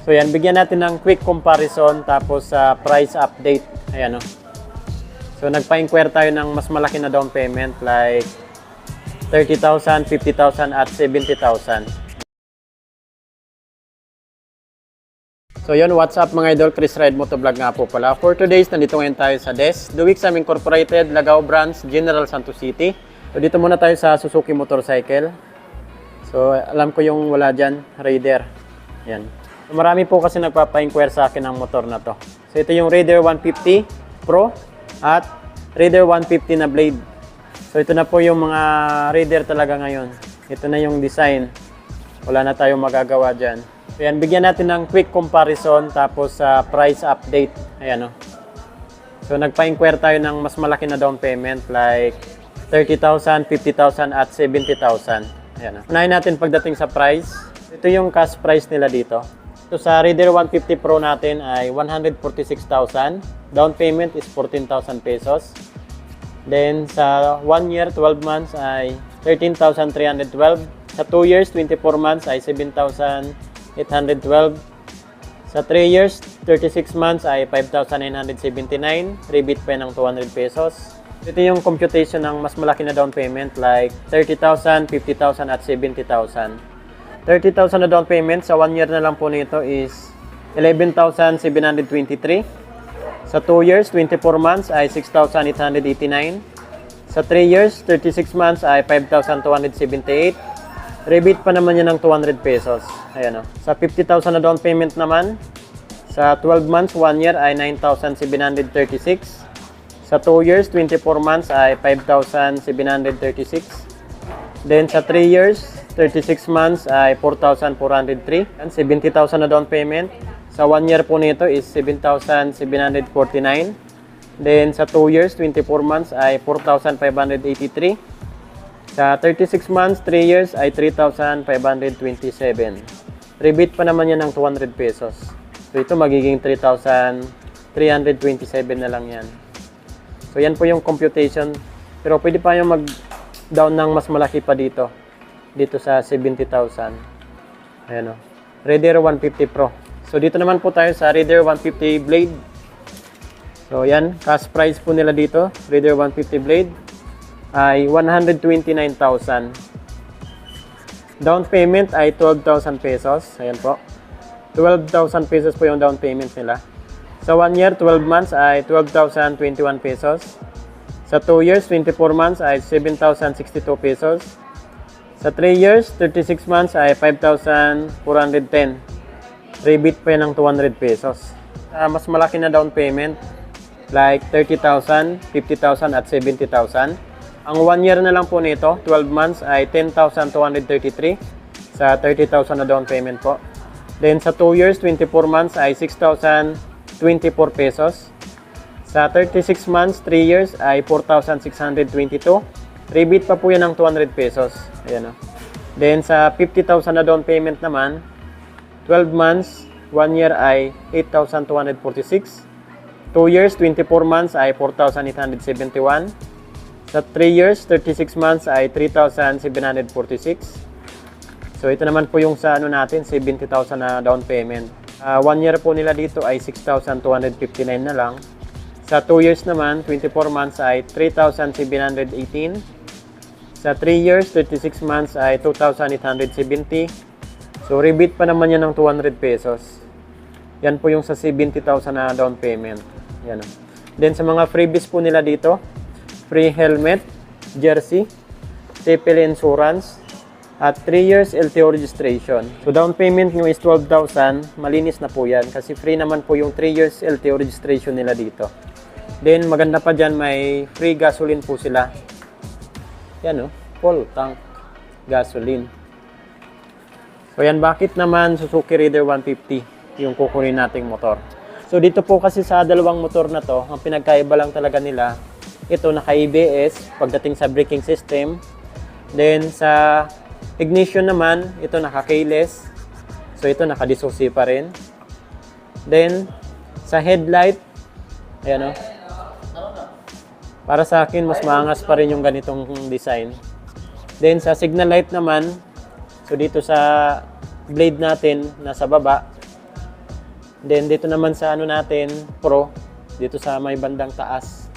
So yan, bigyan natin ng quick comparison tapos sa price update. Ayan o. So nagpa-inquire tayo ng mas malaki na down payment like 30,000, 50,000 at 70,000. So yun, what's up mga idol, Chris Ride Motovlog nga po pala. For today's, nandito ngayon tayo sa DES, Duwixam Incorporated, Lagao Branch, General Santos City. So dito muna tayo sa Suzuki Motorcycle. So alam ko yung wala dyan, Raider. Yan. So, marami po kasi nagpapa-inquire sa akin ng motor na to. So ito yung Raider 150 Pro at Raider 150 na Blade. So ito na po yung mga Raider talaga ngayon. Ito na yung design. Wala na tayong magagawa dyan. So yan, bigyan natin ng quick comparison tapos sa price update. Ayan o. So nagpa-inquire tayo ng mas malaki na down payment like 30,000, 50,000 at 70,000. Ayan o. Unahin natin pagdating sa price. Ito yung cash price nila dito. So sa Raider 150 Pro natin ay 146,000. Down payment is 14,000 pesos. Then sa 1 year, 12 months ay 13,312. Sa 2 years, 24 months ay 7,812. Sa 3 years, 36 months ay 5,979. Rebate pa ng 200 pesos. Ito yung computation ng mas malaki na down payment like 30,000, 50,000 at 70,000. 30,000 na down payment sa 1 year na lang po nito is 11,723. Sa 2 years, 24 months ay 6,889. Sa 3 years, 36 months ay 5,278. Rebate pa naman yan ng 200 pesos. Ayan o. Sa 50,000 na down payment naman, sa 12 months, 1 year ay 9,736. Sa 2 years, 24 months ay 5,736. Then sa 3 years, 36 months ay 4,403. And 70,000 na down payment. Sa 1 year po nito is 7,749. Then sa 2 years, 24 months ay 4,583. Sa 36 months, 3 years ay 3,527. Rebate pa naman yan ng 200 pesos. So ito magiging 3,327 na lang yan. So yan po yung computation. Pero pwede pa yung mag-down ng mas malaki pa dito. Dito sa 70,000. Ayan o. Raider 150 Pro. So dito naman po tayo sa Raider 150 Blade. So yan, cash price po nila dito, Raider 150 Blade ay 129,000. Down payment ay 12,000 pesos. Ayan po. 12,000 pesos po yung down payment nila. Sa 1 year, 12 months ay 12,021 pesos. Sa 2 years, 24 months ay 7,062 pesos. Sa 3 years, 36 months ay 5,410. Rebate pa yan ng 200 pesos. Mas malaki na down payment like 30,000, 50,000 at 70,000. Ang 1 year na lang po nito, 12 months ay 10,233 sa 30,000 na down payment po. Then sa 2 years, 24 months ay 6,024 pesos. Sa 36 months, 3 years ay 4,622. Rebate pa po yan ng 200 pesos. Ayan o. Then sa 50,000 na down payment naman, 12 months, 1 year ay 8,246. 2 years, 24 months ay 4,871. Sa 3 years, 36 months ay 3,746. So ito naman po yung sa ano natin, 70,000 na down payment. 1 year po nila dito ay 6,259 na lang. Sa 2 years naman, 24 months ay 3,718. Sa 3 years, 36 months ay 2,870. So rebate pa naman yan ng 200 pesos. Yan po yung sa 70,000 na down payment. Yan o. Then sa mga freebies po nila dito, free helmet, jersey, TPL insurance, at 3 years LTO registration. So down payment nyo is 12,000. Malinis na po yan kasi free naman po yung 3 years LTO registration nila dito. Then maganda pa dyan, may free gasoline po sila. Yan o, full tank gasoline. So yan, bakit naman Suzuki Raider 150 yung kukunin nating motor? So dito po kasi sa dalawang motor na to, ang pinagkaiba lang talaga nila, ito naka-ABS pagdating sa braking system. Then sa ignition naman, ito naka-keyless. So ito naka-dissociate pa rin. Then sa headlight, ayan o. Para sa akin, mas maangas pa rin yung ganitong design. Then sa signal light naman, so dito sa blade natin, nasa baba, Then dito naman sa ano natin, Pro, dito sa may bandang taas.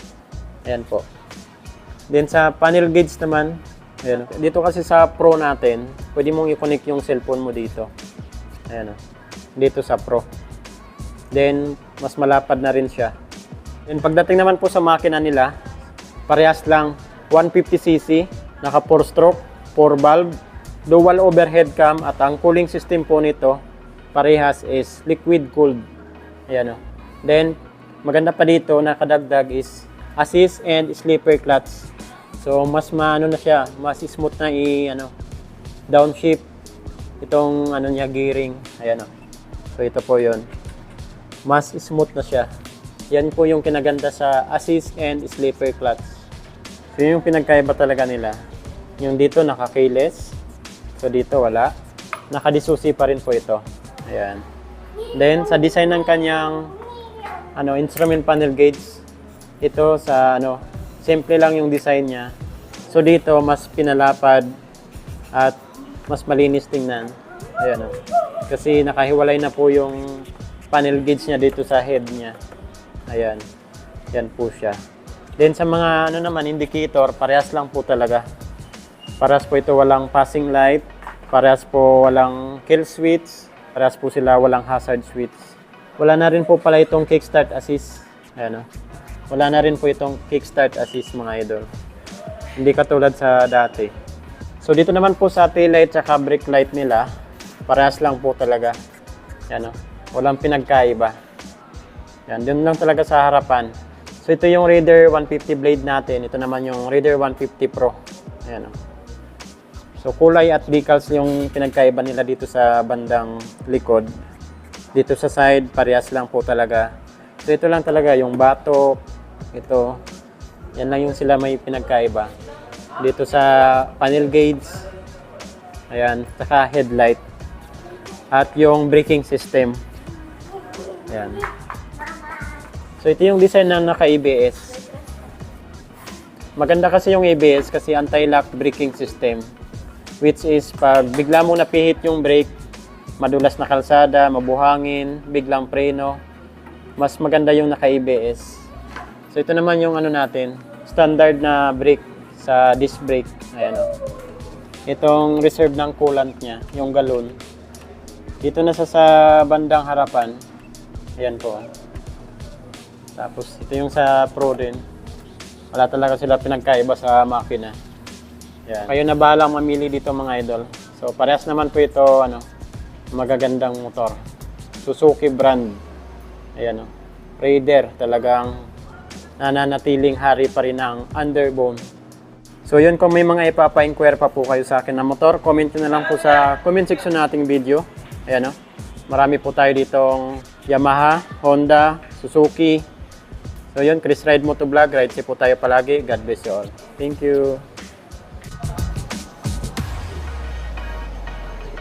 Ayan po. Then sa panel gauge naman, ayan. Dito kasi sa Pro natin, pwede mong i-connect yung cellphone mo dito. Ayan o. Dito sa Pro. Then, mas malapad na rin siya. Then pagdating naman po sa makina nila, parehas lang 150cc, naka 4-stroke, 4 valve, dual overhead cam, at ang cooling system po nito, parehas is liquid cooled. Ayan o. Then, maganda pa dito, nakadagdag is assist and sleeper clutch. So, mas maano na siya, mas smooth na downshift itong niya gearing. Ayan o. So, ito po yun. Mas smooth na siya. Yan po yung kinaganda sa assist and sleeper clutch. So, yung pinagkaiba talaga nila. Yung dito, naka-keyless. So, dito wala. Naka-disusi pa rin po ito. Ayan. Then, sa design ng kanyang instrument panel gauge, ito sa simple lang yung design niya. So, dito, mas pinalapad at mas malinis tingnan. Ayan o. Kasi nakahiwalay na po yung panel gauge niya dito sa head niya. Ayan. Yan po siya. Then, sa mga naman, indicator, parehas lang po talaga. Parehas po ito walang passing light. Parehas po walang kill switch. Parehas po sila walang hazard switch. Wala na rin po pala itong kickstart assist. Ayan o. Wala na rin po itong kickstart assist mga idol. Hindi katulad sa dati. So dito naman po sa tail light at brake light nila, parehas lang po talaga. Ayan o. Walang pinagkaiba. Yan, dun lang talaga sa harapan. So ito yung Raider 150 blade natin. Ito naman yung Raider 150 Pro. Ayan o. So kulay at decals yung pinagkaiba nila dito sa bandang likod. Dito sa side, parehas lang po talaga. So ito lang talaga yung batok, ito. Yan lang yung sila may pinagkaiba. Dito sa panel gauge, ayan, saka headlight. At yung braking system. Ayan. So ito yung design ng naka-ABS. Maganda kasi yung ABS kasi anti-lock braking system. Which is pag bigla mo napihit yung brake, madulas na kalsada, mabuhangin, biglang preno, mas maganda yung naka-ABS. So ito naman yung natin, standard na brake sa disc brake. Ayan o. Itong reserve ng coolant niya, yung galon. Dito na sa bandang harapan. Ayan po. Tapos ito yung sa Pro din. Wala talaga sila pinagkaiba sa makina. Yan. Kayo na bahalang mamili dito mga idol. So parehas naman po ito magagandang motor. Suzuki brand. Ayan o. Raider, talagang nananatiling hari pa rin ang underbone. So yun, kung may mga ipapa-inquire pa po kayo sa akin na motor, comment nyo na lang po sa comment section nating video. Ayan o. Marami po tayo ditong Yamaha, Honda, Suzuki. So yun, Chris Ride Motovlog. Ride safe po tayo palagi. God bless you all. Thank you.